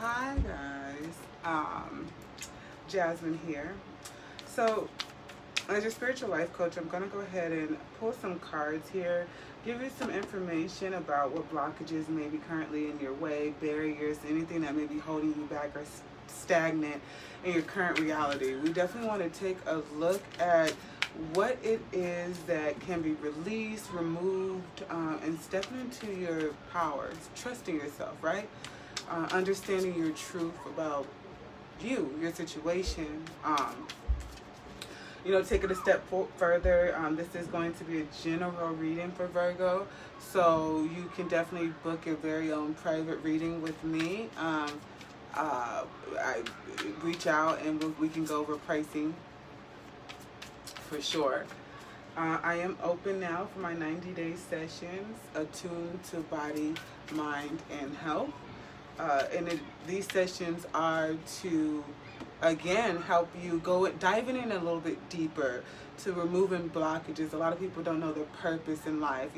Hi guys, Jasmine here. So, as your spiritual life coach, I'm going to go ahead and pull some cards here, give you some information about what blockages may be currently in your way, barriers, anything that may be holding you back or stagnant in your current reality. We definitely want to take a look at what it is that can be released, removed, and stepping into your powers, trusting yourself, right? Understanding your truth about you, your situation. Take it a step further. This is going to be a general reading for Virgo, so you can definitely book your very own private reading with me. I reach out and we can go over pricing for sure. I am open now for my 90-day sessions, attuned to body, mind, and health. These sessions are to, again, help you diving in a little bit deeper to removing blockages. A lot of people don't know their purpose in life,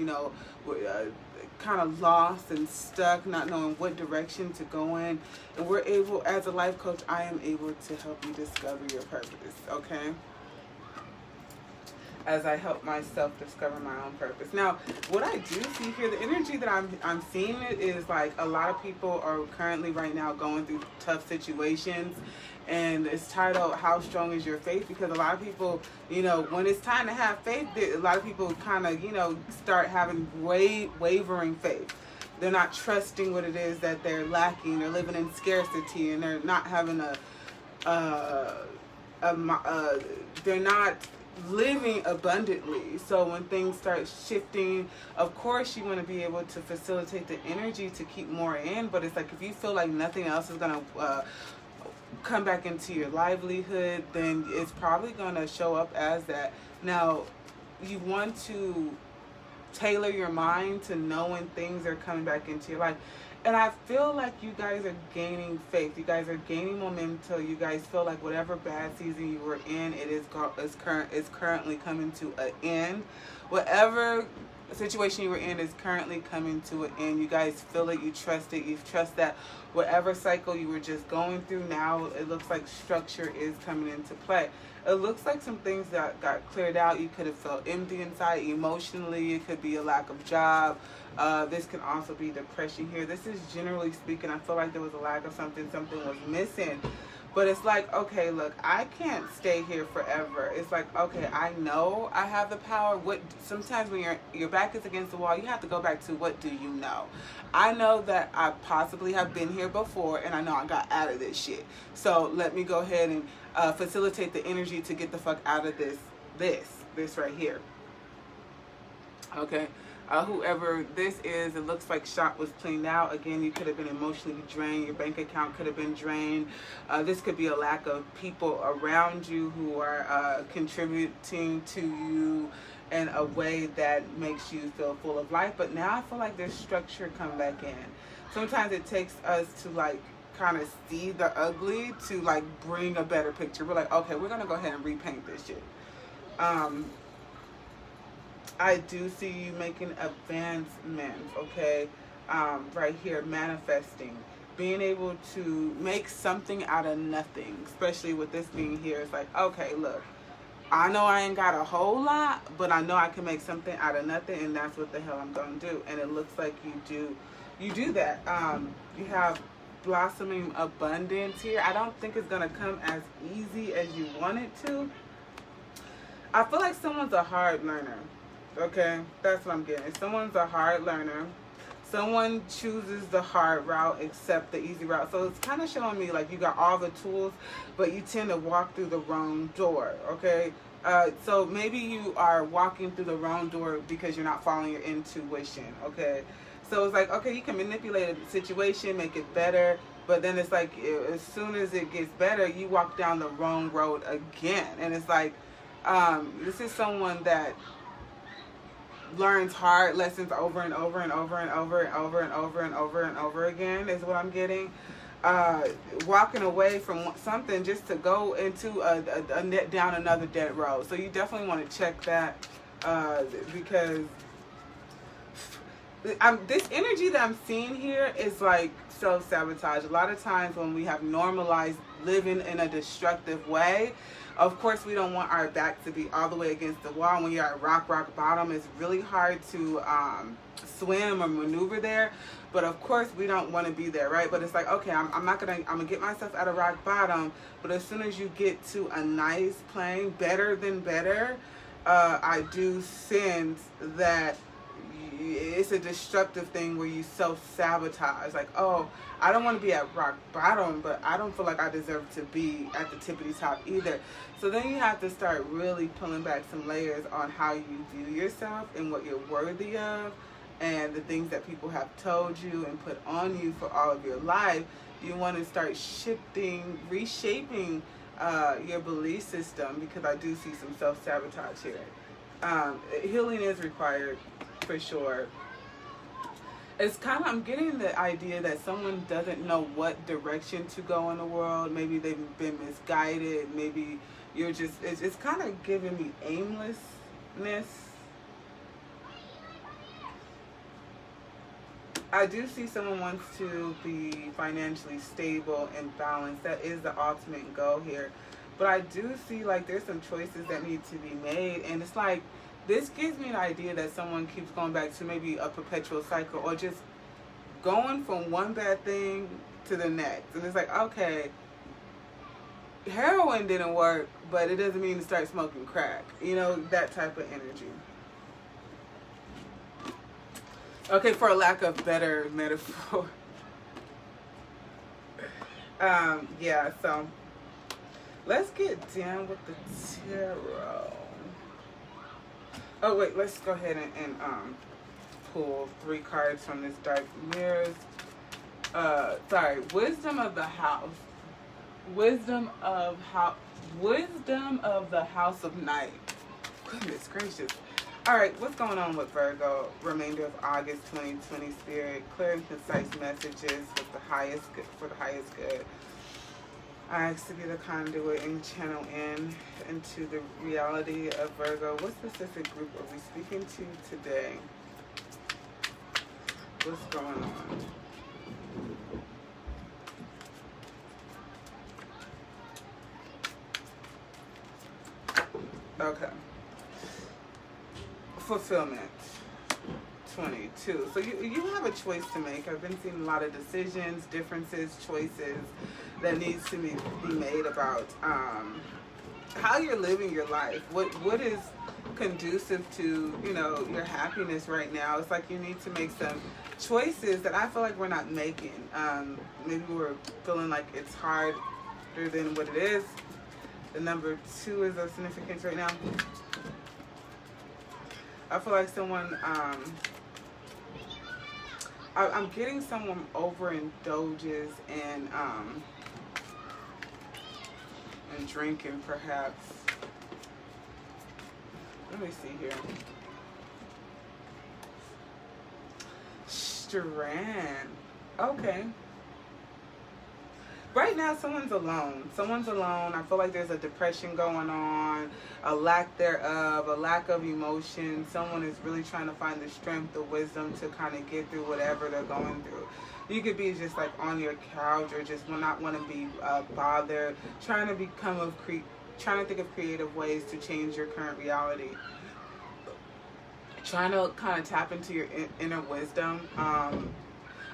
kind of lost and stuck, not knowing what direction to go in. And we're able, as a life coach, I am able to help you discover your purpose, okay? As I help myself discover my own purpose. Now, what I do see here, the energy that I'm seeing it is like a lot of people are currently right now going through tough situations, and it's titled "How Strong Is Your Faith?" Because a lot of people, when it's time to have faith, a lot of people kind of, start having wavering faith. They're not trusting what it is that they're lacking. They're living in scarcity, and they're not having they're not living abundantly. So when things start shifting, of course you want to be able to facilitate the energy to keep more in, but it's like if you feel like nothing else is going to come back into your livelihood, then it's probably going to show up as that. Now, you want to tailor your mind to know when things are coming back into your life. And I feel like you guys are gaining faith. You guys are gaining momentum. You guys feel like whatever bad season you were in, it is currently coming to an end. Whatever situation you were in is currently coming to an end. You guys feel it. You trust it. You trust that whatever cycle you were just going through, now it looks like structure is coming into play. It looks like some things that got cleared out. You could have felt empty inside emotionally. It could be a lack of job. This can also be depression here. This is generally speaking, I feel like there was a lack of something was missing. But it's like, okay, look, I can't stay here forever. It's like, okay, I know I have the power. Sometimes when your back is against the wall, you have to go back to what do you know? I know that I possibly have been here before, and I know I got out of this shit. So let me go ahead and facilitate the energy to get the fuck out of this right here. Okay. Whoever this is, it looks like shop was cleaned out. Again, you could have been emotionally drained. Your bank account could have been drained. This could be a lack of people around you who are contributing to you in a way that makes you feel full of life. But now I feel like there's structure come back in. Sometimes it takes us to kind of see the ugly to bring a better picture. We're like, okay, we're gonna go ahead and repaint this shit. I do see you making advancements, okay? Right here, manifesting. Being able to make something out of nothing, especially with this being here. It's like, okay, look, I know I ain't got a whole lot, but I know I can make something out of nothing, and that's what the hell I'm going to do. And it looks like you do that. You have blossoming abundance here. I don't think it's going to come as easy as you want it to. I feel like someone's a hard learner. Okay, that's what I'm getting. Someone's a hard learner. Someone chooses the hard route, except the easy route. So it's kind of showing me like you got all the tools, but you tend to walk through the wrong door, okay? So maybe you are walking through the wrong door because you're not following your intuition, okay? So it's like, okay, you can manipulate a situation, make it better, but then it's like as soon as it gets better, you walk down the wrong road again. And it's like, this is someone that learns hard lessons over and over and over and over and over and over and over and over again is what I'm getting. Walking away from something just to go into down another dead road. So you definitely want to check that because this energy that I'm seeing here is like self-sabotage. A lot of times when we have normalized living in a destructive way, of course we don't want our back to be all the way against the wall. When you're at rock bottom, it's really hard to swim or maneuver there. But of course we don't want to be there, right? But it's like, okay, I'm gonna get myself out of rock bottom. But as soon as you get to a nice plane, better than better, I do sense that it's a destructive thing where you self-sabotage. Like, oh, I don't want to be at rock bottom, but I don't feel like I deserve to be at the tippity top either. So then you have to start really pulling back some layers on how you view yourself and what you're worthy of, and the things that people have told you and put on you for all of your life. You want to start shifting, reshaping your belief system, because I do see some self-sabotage here. Healing is required for sure. It's kind of, I'm getting the idea that someone doesn't know what direction to go in the world. Maybe they've been misguided. Maybe you're just, it's kind of giving me aimlessness. I do see someone wants to be financially stable and balanced. That is the ultimate goal here. But I do see like there's some choices that need to be made. And it's like, this gives me an idea that someone keeps going back to maybe a perpetual cycle, or just going from one bad thing to the next. And it's like, okay, heroin didn't work, but it doesn't mean to start smoking crack. You know, that type of energy. Okay, for a lack of better metaphor. Yeah, so let's get down with the tarot. Oh wait, let's go ahead and pull 3 cards from this Dark Mirrors. Sorry, Wisdom of the House. Wisdom of the House of Night. Goodness gracious. Alright, what's going on with Virgo? Remainder of August 2020, Spirit. Clear and concise messages with the highest good, for the highest good. I ask to be the conduit and channel into the reality of Virgo. What specific group are we speaking to today? What's going on? Okay. Fulfillment 22. So you have a choice to make. I've been seeing a lot of decisions, differences, choices that needs to be made about how you're living your life. What is conducive to, you know, your happiness right now. It's like you need to make some choices that I feel like we're not making. Maybe we're feeling like it's harder than what it is. The number 2 is of significance right now. I feel like someone, I'm getting someone overindulges and drinking perhaps. Let me see here. Strand. Okay. Right now, someone's alone. Someone's alone. I feel like there's a depression going on, a lack thereof, a lack of emotion. Someone is really trying to find the strength, the wisdom to kind of get through whatever they're going through. You could be just like on your couch, or just not want to be bothered, trying to think of creative ways to change your current reality. Trying to kind of tap into your inner wisdom.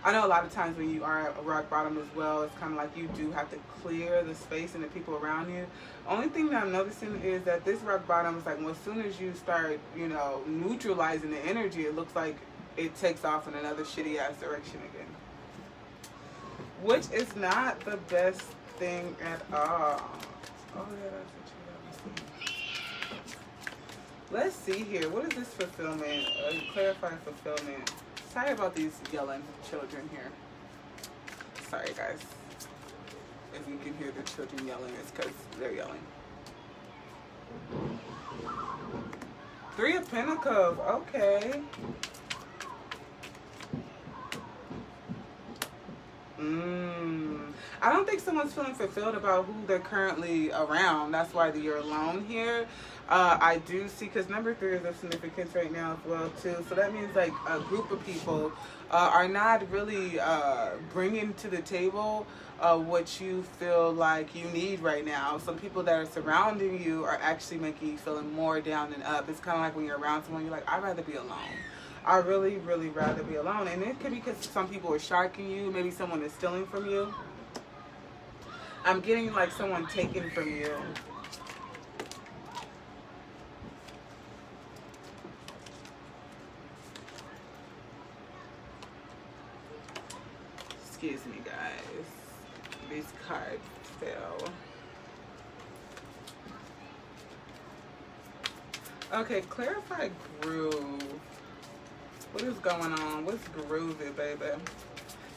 I know a lot of times when you are at rock bottom as well, it's kind of like you do have to clear the space and the people around you. Only thing that I'm noticing is that this rock bottom is like, well, as soon as you start, you know, neutralizing the energy, it looks like it takes off in another shitty ass direction again. Which is not the best thing at all. Oh yeah, that's what you got. Let's see here. What is this fulfillment? Clarify fulfillment. Sorry about these yelling children here. Sorry, guys. If you can hear the children yelling, it's because they're yelling. 3 of Pentacles. Okay. I don't think someone's feeling fulfilled about who they're currently around. That's why you're alone here. I do see, because number 3 is of significance right now as well too. So that means like a group of people are not really bringing to the table what you feel like you need right now. Some people that are surrounding you are actually making you feeling more down and up. It's kind of like when you're around someone, you're like, I'd rather be alone. I really, really rather be alone. And it could be because some people are sharking you. Maybe someone is stealing from you. I'm getting like someone taken from you. Excuse me, guys. These cards fell. Okay, clarify groove. What is going on? What's groovy, baby?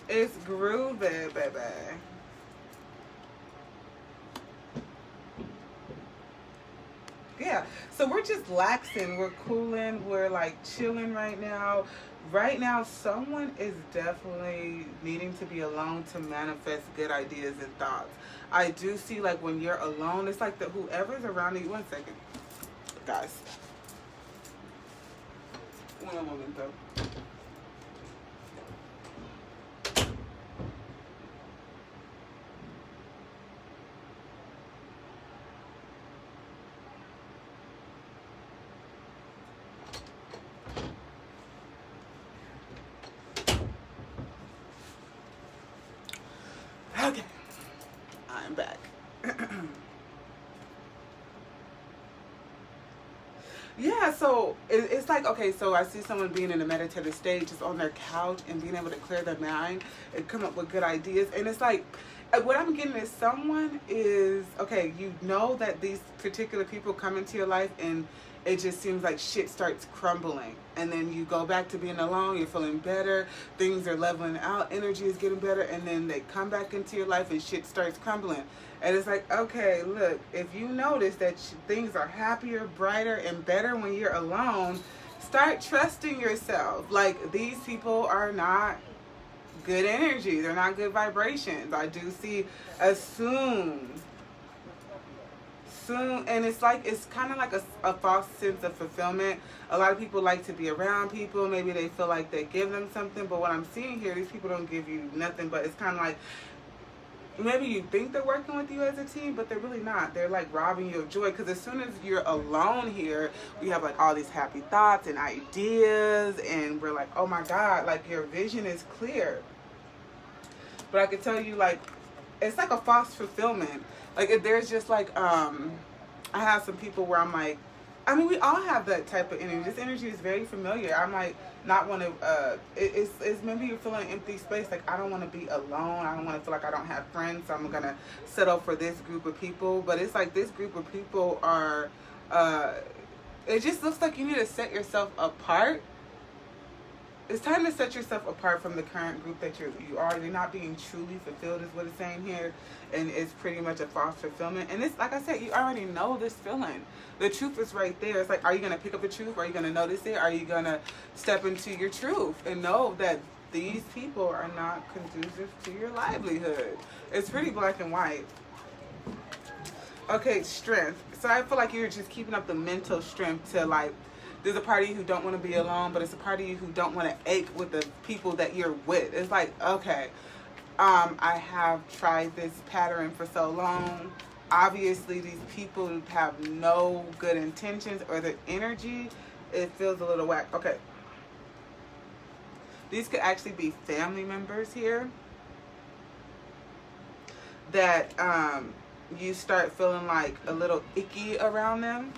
It's groovy, baby. Yeah, so we're just laxing, we're cooling, we're like chilling right now. Right now, someone is definitely needing to be alone to manifest good ideas and thoughts. I do see like when you're alone, it's like whoever's around you. One second, guys. One moment though. Okay, I'm back. Yeah, so it's like, okay, so I see someone being in a meditative state, just on their couch and being able to clear their mind and come up with good ideas. And it's like, what I'm getting is someone is, okay, you know that these particular people come into your life and it just seems like shit starts crumbling. And then you go back to being alone, you're feeling better, things are leveling out, energy is getting better, and then they come back into your life and shit starts crumbling. And it's like, okay, look, if you notice that things are happier, brighter, and better when you're alone, start trusting yourself. Like, these people are not good energy. They're not good vibrations. I do see assume. And it's like, it's kind of like a false sense of fulfillment. A lot of people like to be around people. Maybe they feel like they give them something. But what I'm seeing here, these people don't give you nothing. But it's kind of like, maybe you think they're working with you as a team, but they're really not. They're like robbing you of joy, because as soon as you're alone here, we have like all these happy thoughts and ideas, and we're like, oh my God, like your vision is clear. But I can tell you, like, it's like a false fulfillment. Like, if there's just like, I have some people where I'm like, I mean, we all have that type of energy. This energy is very familiar. I might not want to, it's maybe you're feeling an empty space. Like, I don't want to be alone. I don't want to feel like I don't have friends. So I'm going to settle for this group of people. But it's like this group of people are, it just looks like you need to set yourself apart. It's time to set yourself apart from the current group that you are. You're not being truly fulfilled is what it's saying here. And it's pretty much a false fulfillment. And it's like I said, you already know this feeling. The truth is right there. It's like, are you going to pick up the truth? Are you going to notice it? Are you going to step into your truth and know that these people are not conducive to your livelihood? It's pretty black and white. Okay, strength. So I feel like you're just keeping up the mental strength to, like, there's a part of you who don't want to be alone, but it's a part of you who don't want to ache with the people that you're with. It's like, okay, I have tried this pattern for so long. Obviously, these people have no good intentions, or the energy, it feels a little whack. Okay. These could actually be family members here that you start feeling like a little icky around them.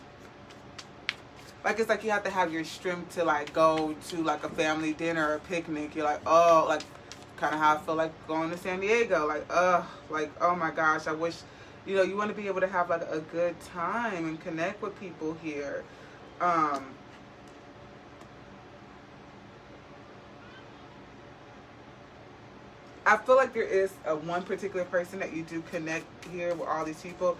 Like, it's like you have to have your strength to, like, go to, like, a family dinner or a picnic. You're like, oh, like, kind of how I feel like going to San Diego. Like, oh, my gosh, I wish, you know, you want to be able to have, like, a good time and connect with people here. I feel like there is one particular person that you do connect here with all these people.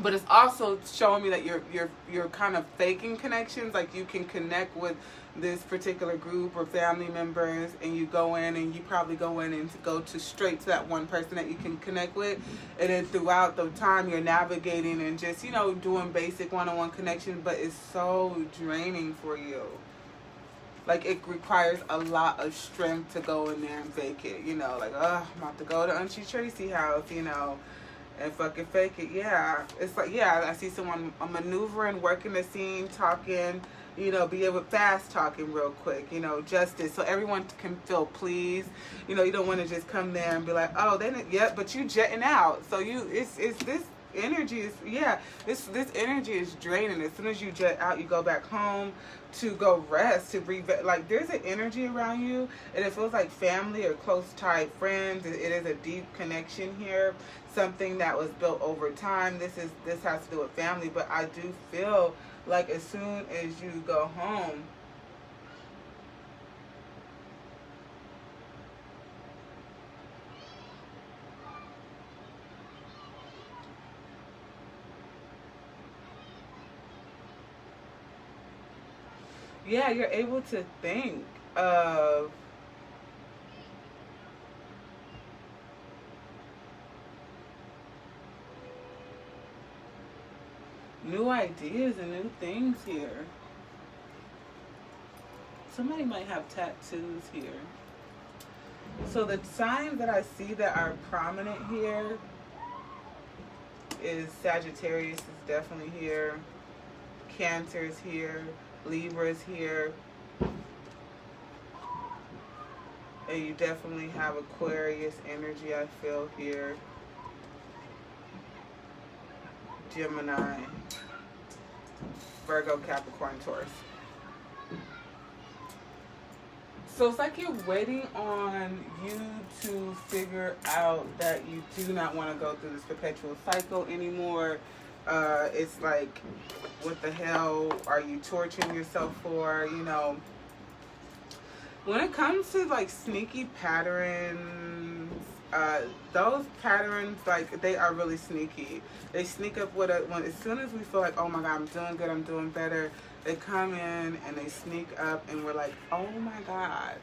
But it's also showing me that you're kind of faking connections. Like, you can connect with this particular group or family members, and you go in and you probably go in and go to straight to that one person that you can connect with, and then throughout the time you're navigating and just, you know, doing basic one-on-one connections, but it's so draining for you. Like, it requires a lot of strength to go in there and fake it, you know, like, I'm about to go to Auntie Tracy house, you know, and fucking fake it. Yeah, it's like, yeah, I see someone maneuvering, working the scene, talking, you know, be able fast talking real quick, you know, justice, so everyone can feel pleased. You know, you don't want to just come there and be like, oh, then, yeah, but you jetting out. So it's this energy is, yeah, this energy is draining. As soon as you jet out, you go back home to go rest, to breathe. Like, there's an energy around you, and it feels like family or close tied friends. It is a deep connection here, something that was built over time. This has to do with family, but I do feel like as soon as you go home, yeah, you're able to think of new ideas and new things here. Somebody might have tattoos here. So the signs that I see that are prominent here is Sagittarius is definitely here. Cancer is here. Libra is here. And you definitely have Aquarius energy, I feel here. Gemini, Virgo, Capricorn, Taurus. So it's like you're waiting on you to figure out that you do not want to go through this perpetual cycle anymore. It's like, what the hell are you torturing yourself for? You know, when it comes to like sneaky patterns, those patterns, like, they are really sneaky. They sneak up with it when, as soon as we feel like, oh my God, I'm doing good, I'm doing better, they come in and they sneak up and we're like, oh my God,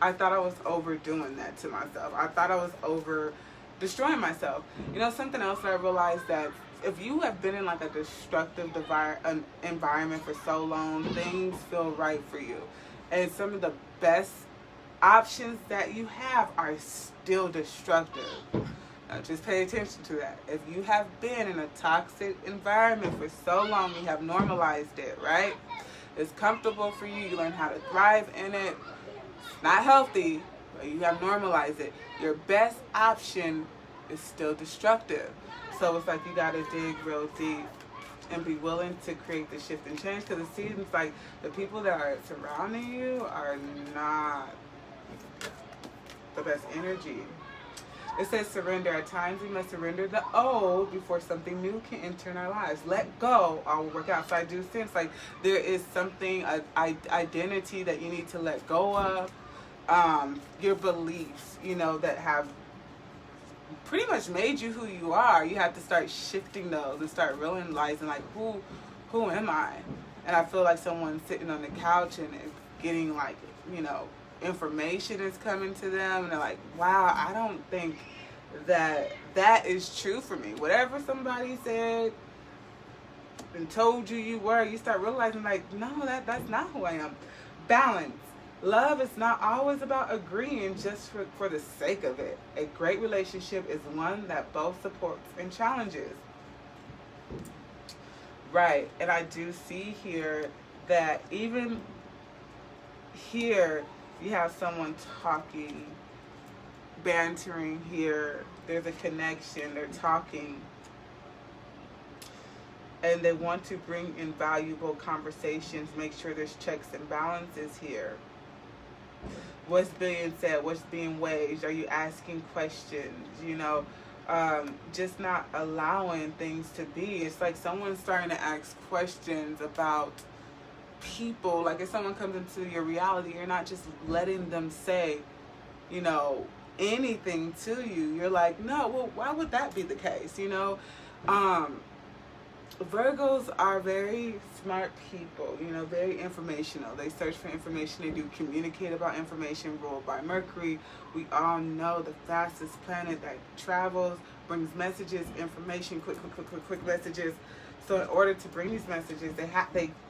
I thought I was overdoing that to myself. I thought I was over destroying myself. You know, something else that I realized, that if you have been in like a destructive environment for so long, things feel right for you. And some of the best options that you have are still destructive. Now just pay attention to that. If you have been in a toxic environment for so long, you have normalized it, right? It's comfortable for you. You learn how to thrive in it. It's not healthy, but you have normalized it. Your best option is still destructive. So it's like you got to dig real deep and be willing to create the shift and change, because it seems like the people that are surrounding you are not the best energy. It says surrender. At times we must surrender the old before something new can enter in our lives. Let go, all will work out. So I do sense like there is something, identity that you need to let go of. Your beliefs, you know, that have pretty much made you who you are. You have to start shifting those and start realizing like, who am I? And I feel like someone's sitting on the couch and is getting like, you know, information is coming to them and they're like, wow, I don't think that is true for me. Whatever somebody said and told you you were, you start realizing like, no, that's not who I am. Balance. Love is not always about agreeing just for the sake of it. A great relationship is one that both supports and challenges. Right, and I do see here that even here you have someone talking, bantering here. There's a connection, they're talking. And they want to bring in valuable conversations, make sure there's checks and balances here. What's being said? What's being waged? Are you asking questions? You know, just not allowing things to be. It's like someone's starting to ask questions about people. Like if someone comes into your reality, you're not just letting them say, you know, anything to you. You're like, no, well, why would that be the case? You know, Virgos are very smart people, you know, very informational. They search for information, they do communicate about information, ruled by Mercury. We all know the fastest planet that travels, brings messages, information, quick messages. So in order to bring these messages, they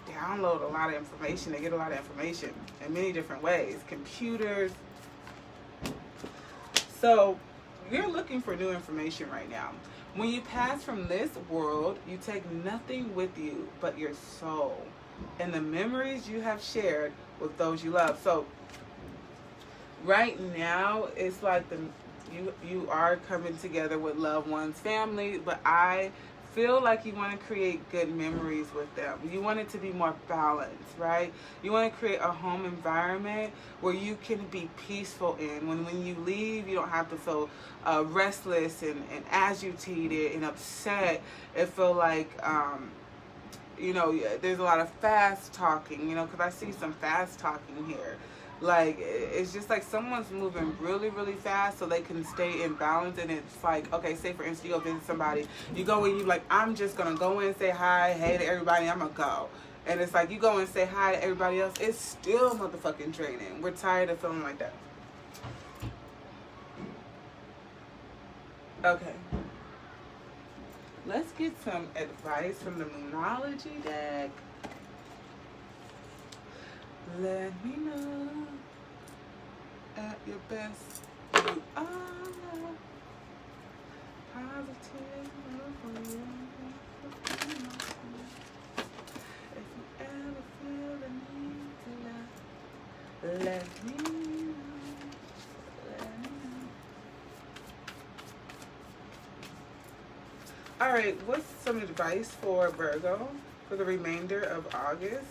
download a lot of information. They get a lot of information in many different ways. Computers. So you're looking for new information right now. When you pass from this world, you take nothing with you but your soul and the memories you have shared with those you love. So right now, it's like you are coming together with loved ones, family, but I feel like you want to create good memories with them. You want it to be more balanced, right? You want to create a home environment where you can be peaceful in. When you leave, you don't have to feel restless and agitated and upset. It feel like, you know, there's a lot of fast talking, you know, because I see some fast talking here. Like, it's just like someone's moving really, really fast so they can stay in balance. And it's like, okay, say for instance, you go visit somebody. You go in, you like, I'm just going to go in, say hi, hey to everybody, I'm going to go. And it's like, you go and say hi to everybody else. It's still motherfucking draining. We're tired of feeling like that. Okay. Let's get some advice from the Moonology deck. Let me know at your best. You are positive. If you ever feel the need to love, let me know. Let me know. Alright, what's some advice for Virgo for the remainder of August?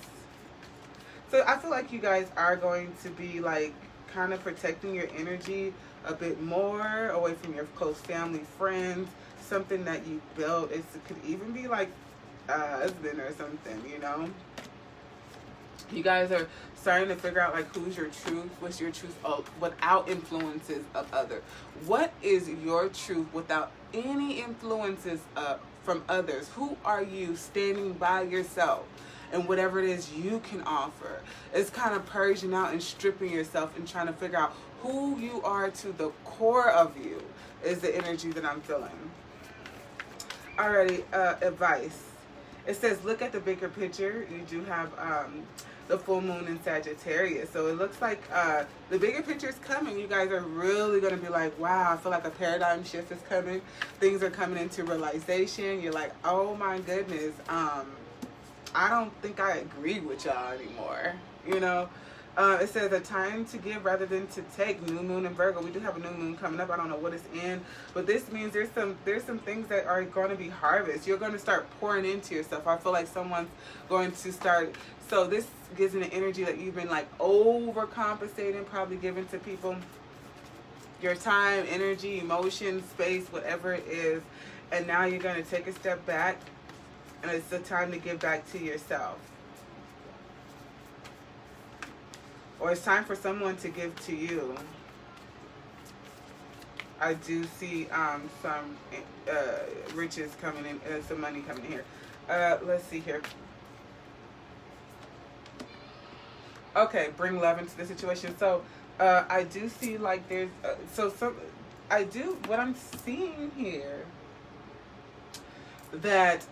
So I feel like you guys are going to be like kind of protecting your energy a bit more away from your close family, friends, something that you built. It could even be like a husband or something, you know. You guys are starting to figure out like who's your truth, what's your truth without influences of other. What is your truth without any influences from others? Who are you standing by yourself? And whatever it is you can offer. It's kind of purging out and stripping yourself and trying to figure out who you are to the core of you is the energy that I'm feeling. Alrighty, advice. It says, look at the bigger picture. You do have the full moon in Sagittarius. So it looks like the bigger picture is coming. You guys are really going to be like, wow, I feel like a paradigm shift is coming. Things are coming into realization. You're like, oh my goodness, I don't think I agree with y'all anymore, you know. It says a time to give rather than to take. New moon in Virgo. We do have a new moon coming up. I don't know what it's in, but this means there's some things that are going to be harvest. You're going to start pouring into yourself. I feel like someone's going to start. So this gives me the energy that you've been like overcompensating, probably giving to people your time, energy, emotion, space, whatever it is, and now you're going to take a step back. And it's the time to give back to yourself. Or it's time for someone to give to you. I do see some riches coming in, some money coming in here. Let's see here. Okay, bring love into the situation. So I do see like there's, what I'm seeing here, that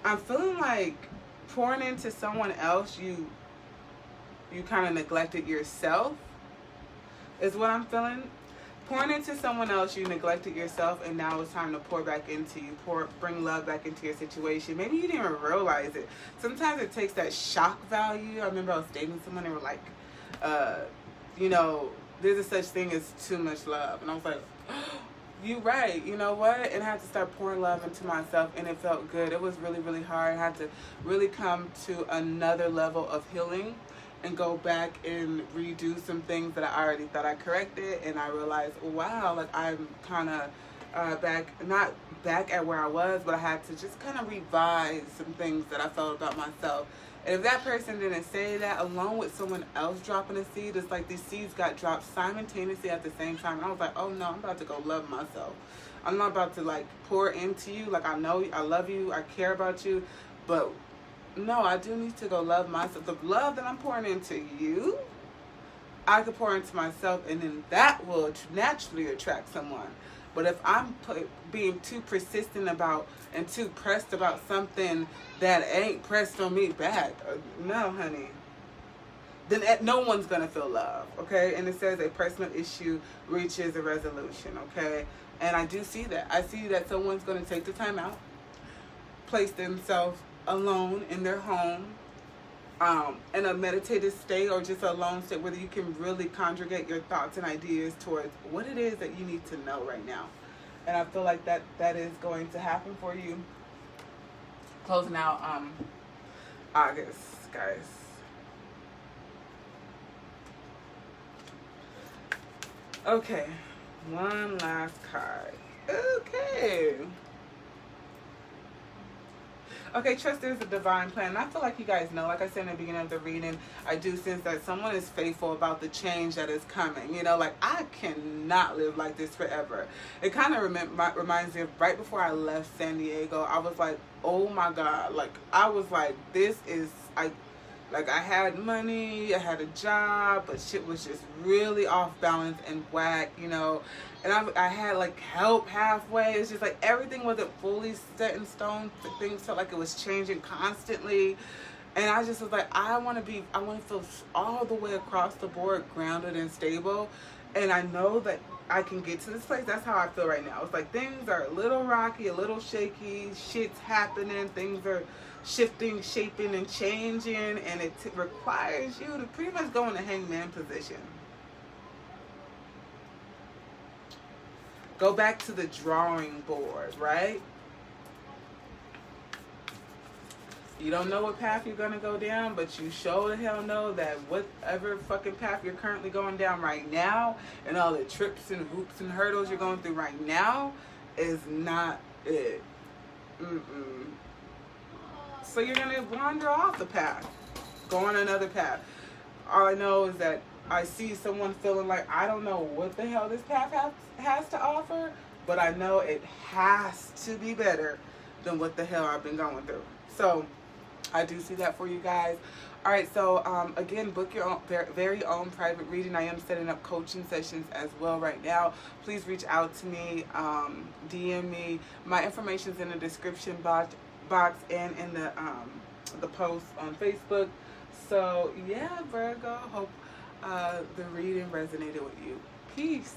I'm feeling like pouring into someone else, you kind of neglected yourself, is what I'm feeling. Pouring into someone else, you neglected yourself, and now it's time to pour back into you. Bring love back into your situation. Maybe you didn't even realize it. Sometimes it takes that shock value. I remember I was dating someone, they were like, you know, there's a such thing as too much love. And I was like, you right, you know what? And I had to start pouring love into myself, and it felt good. It was really, really hard. I had to really come to another level of healing and go back and redo some things that I already thought I corrected, and I realized, wow, like I'm kind of not back at where I was, but I had to just kind of revise some things that I felt about myself And if that person didn't say that, along with someone else dropping a seed, it's like these seeds got dropped simultaneously at the same time. And I was like, oh no, I'm about to go love myself. I'm not about to like pour into you. Like, I know I love you, I care about you, but no, I do need to go love myself. The love that I'm pouring into you, I could pour into myself, and then that will naturally attract someone. But if I'm being too persistent about and too pressed about something that ain't pressed on me back, no, honey, then no one's going to feel love, okay? And it says a personal issue reaches a resolution, okay? And I do see that. I see that someone's going to take the time out, place themselves alone in their home, in a meditative state or just a alone state where you can really conjugate your thoughts and ideas towards what it is that you need to know right now. And I feel like that is going to happen for you. Closing out August, guys. Okay, one last card. Okay, trust is a divine plan. And I feel like you guys know, like I said in the beginning of the reading, I do sense that someone is faithful about the change that is coming. You know, like, I cannot live like this forever. It kind of reminds me of right before I left San Diego. I was like, oh my God. Like, I was like, I had money, I had a job, but shit was just really off balance and whack, you know. And I had like help halfway. It's just like everything wasn't fully set in stone. Things felt like it was changing constantly. And I just was like, I want to feel all the way across the board grounded and stable. And I know that I can get to this place. That's how I feel right now. It's like things are a little rocky, a little shaky. Shit's happening. Things are shifting, shaping, and changing. And it requires you to pretty much go in the hangman position. Go back to the drawing board, right? You don't know what path you're going to go down, but you sure the hell know that whatever fucking path you're currently going down right now and all the trips and hoops and hurdles you're going through right now is not it. So you're going to wander off the path, go on another path. All I know is that I see someone feeling like, I don't know what the hell this path has to offer, but I know it has to be better than what the hell I've been going through. So I do see that for you guys. All right, so again, book your own, very own private reading. I am setting up coaching sessions as well right now. Please reach out to me, DM me. My information's in the description box and in the post on Facebook. So yeah, Virgo, hope the reading resonated with you. Peace.